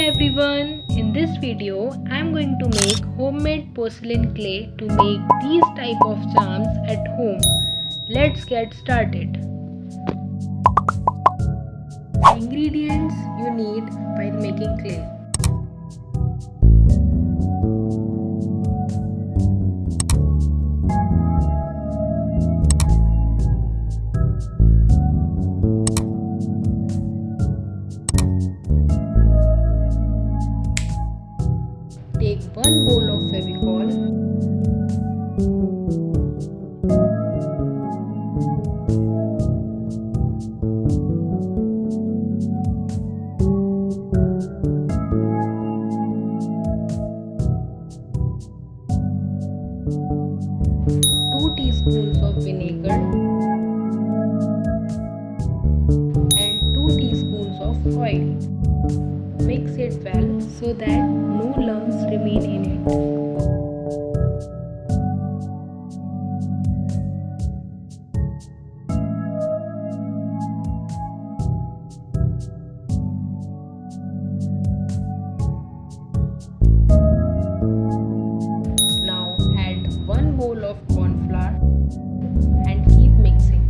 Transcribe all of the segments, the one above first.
everyone, in this video I am going to make homemade porcelain clay to make these type of charms at home. Let's get started. The ingredients you need while making clay. Take 1 bowl of Fevicol, two teaspoons of vinegar and 2 teaspoons of oil. Mix it well so that no lumps remain in it. Now add 1 bowl of corn flour and keep mixing.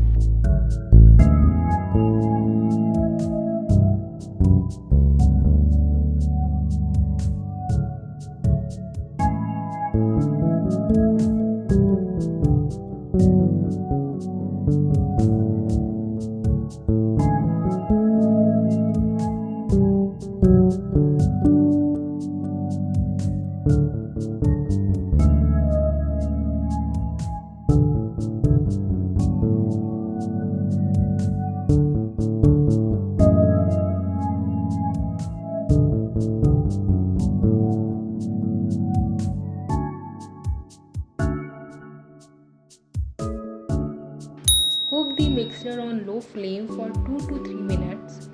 Cook the mixture on low flame for 2 to 3 minutes.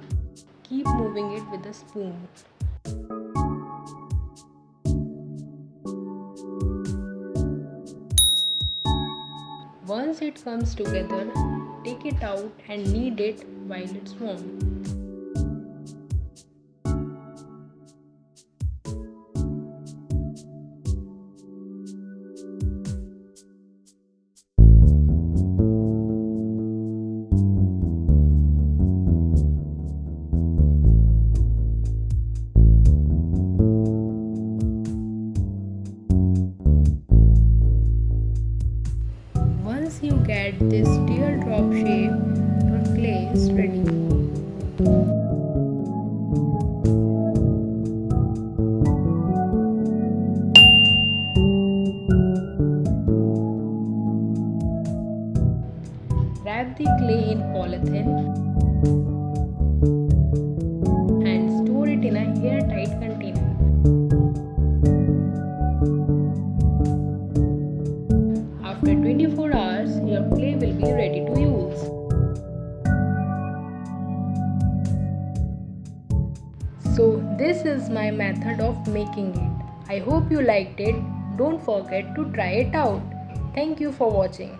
Keep moving it with a spoon. Once it comes together, take it out and knead it while it's warm. Once you get this teardrop shape, your clay is ready. Wrap the clay in polythene and store it in a airtight container. After 24 hours, your clay will be ready to use. So this is my method of making it. I hope you liked it. Don't forget to try it out. Thank you for watching.